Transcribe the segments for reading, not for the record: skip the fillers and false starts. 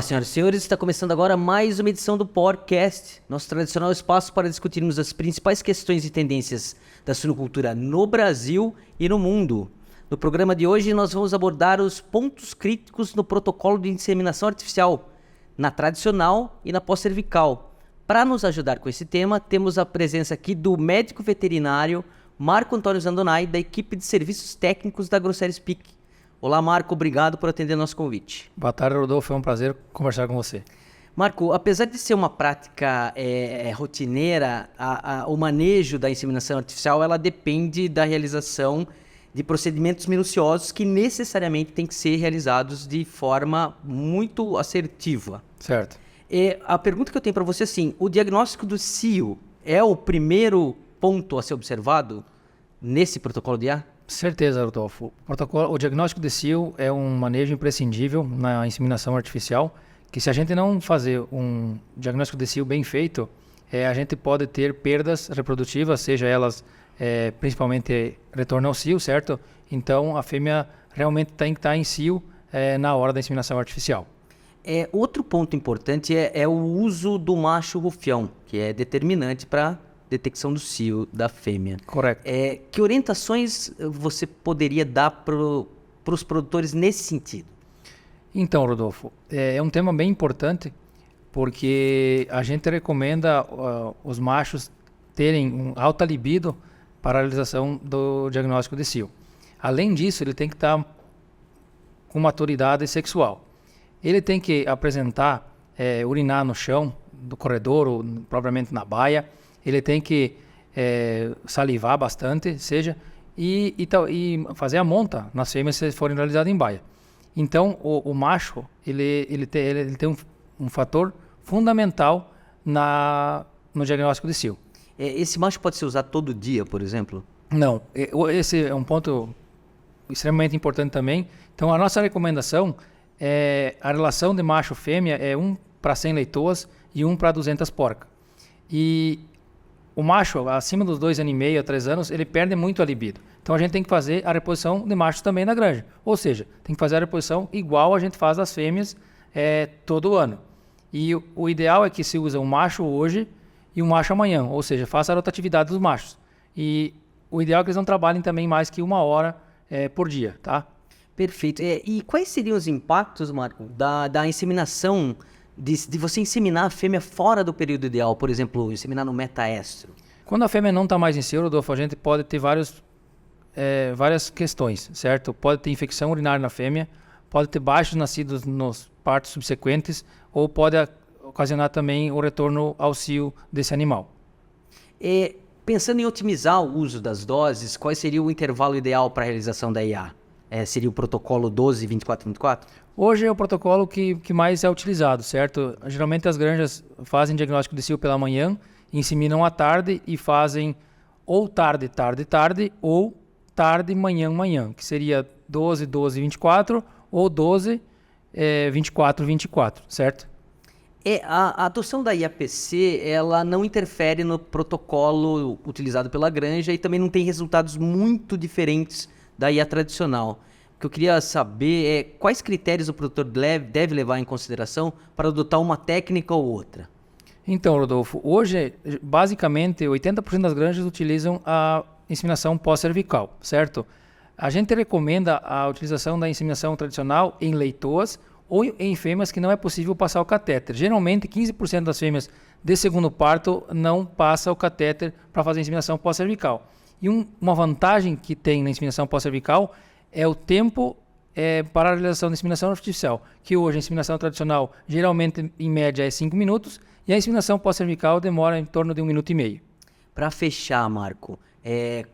senhoras e senhores, está começando agora mais uma edição do Podcast, nosso tradicional espaço para discutirmos as principais questões e tendências da suinocultura no Brasil e no mundo. No programa de hoje, nós vamos abordar os pontos críticos no protocolo de inseminação artificial, na tradicional e na pós-cervical. Para nos ajudar com esse tema, temos a presença aqui do médico veterinário Marco Antônio Zandonai, da equipe de serviços técnicos da Grosseries Peak. Olá, Marco, obrigado por atender nosso convite. Boa tarde, Rodolfo, é um prazer conversar com você. Marco, apesar de ser uma prática rotineira, o manejo da inseminação artificial ela depende da realização de procedimentos minuciosos que necessariamente têm que ser realizados de forma muito assertiva. Certo. A pergunta que eu tenho para você é assim, o diagnóstico do cio é o primeiro ponto a ser observado nesse protocolo de IA? Certeza, Rodolfo. O diagnóstico de cio é um manejo imprescindível na inseminação artificial, que se a gente não fazer um diagnóstico de cio bem feito, a gente pode ter perdas reprodutivas, seja elas principalmente retorno ao cio, certo? Então a fêmea realmente tem que estar em cio na hora da inseminação artificial. Outro ponto importante é o uso do macho rufião, que é determinante para detecção do cio da fêmea. Correto. Que orientações você poderia dar para os produtores nesse sentido? Então, Rodolfo, é um tema bem importante porque a gente recomenda os machos terem alta libido para a realização do diagnóstico de cio. Além disso, ele tem que estar com maturidade sexual. Ele tem que apresentar, urinar no chão do corredor ou propriamente na baia. Ele tem que salivar bastante, e fazer a monta nas fêmeas se forem realizadas em baia. Então, o macho ele tem um fator fundamental no diagnóstico de cio. Esse macho pode ser usado todo dia, por exemplo? Não, esse é um ponto extremamente importante também. Então, a nossa recomendação é a relação de macho-fêmea é 1 para 100 leitoas e 1 para 200 porcas. E o macho, acima dos 2 anos e meio a 3 anos, ele perde muito a libido. Então a gente tem que fazer a reposição de machos também na granja. Ou seja, tem que fazer a reposição igual a gente faz das fêmeas todo ano. E o ideal é que se usa um macho hoje e um macho amanhã. Ou seja, faça a rotatividade dos machos. E o ideal é que eles não trabalhem também mais que 1 hora por dia, tá? Perfeito. E quais seriam os impactos, Marco, da inseminação, de você inseminar a fêmea fora do período ideal, por exemplo, inseminar no metaestro? Quando a fêmea não está mais em cio, Rodolfo, a gente pode ter várias questões, certo? Pode ter infecção urinária na fêmea, pode ter baixos nascidos nos partos subsequentes, ou pode ocasionar também o retorno ao cio desse animal. Pensando em otimizar o uso das doses, qual seria o intervalo ideal para a realização da IA? Seria o protocolo 12-24-24? Hoje é o protocolo que mais é utilizado, certo? Geralmente as granjas fazem diagnóstico de cio pela manhã, inseminam à tarde e fazem ou tarde, ou tarde, manhã, que seria 12-12-24 ou 12-24-24, certo? A adoção da IAPC, ela não interfere no protocolo utilizado pela granja e também não tem resultados muito diferentes da IA tradicional. O que eu queria saber é quais critérios o produtor deve levar em consideração para adotar uma técnica ou outra. Então, Rodolfo, hoje, basicamente, 80% das granjas utilizam a inseminação pós-cervical, certo? A gente recomenda a utilização da inseminação tradicional em leitoas ou em fêmeas que não é possível passar o catéter. Geralmente, 15% das fêmeas de segundo parto não passa o catéter para fazer a inseminação pós-cervical. E uma vantagem que tem na inseminação pós-cervical é o tempo para a realização da inseminação artificial, que hoje a inseminação tradicional geralmente em média é 5 minutos e a inseminação pós-cervical demora em torno de 1 minuto e meio. Para fechar, Marco,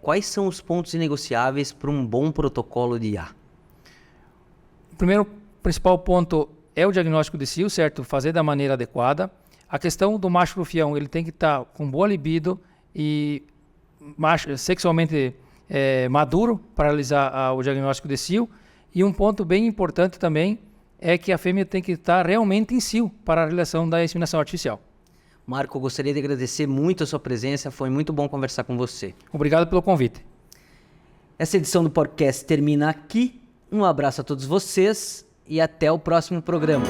quais são os pontos inegociáveis para um bom protocolo de IA? O principal ponto é o diagnóstico de cio, certo? Fazer da maneira adequada. A questão do macho rufião, ele tem que estar com boa libido e sexualmente maduro para realizar o diagnóstico de cio. E um ponto bem importante também é que a fêmea tem que estar realmente em cio para a realização da inseminação artificial. Marco, eu gostaria de agradecer muito a sua presença, foi muito bom conversar com você. Obrigado pelo convite. Essa edição do podcast termina aqui. Um abraço a todos vocês e até o próximo programa.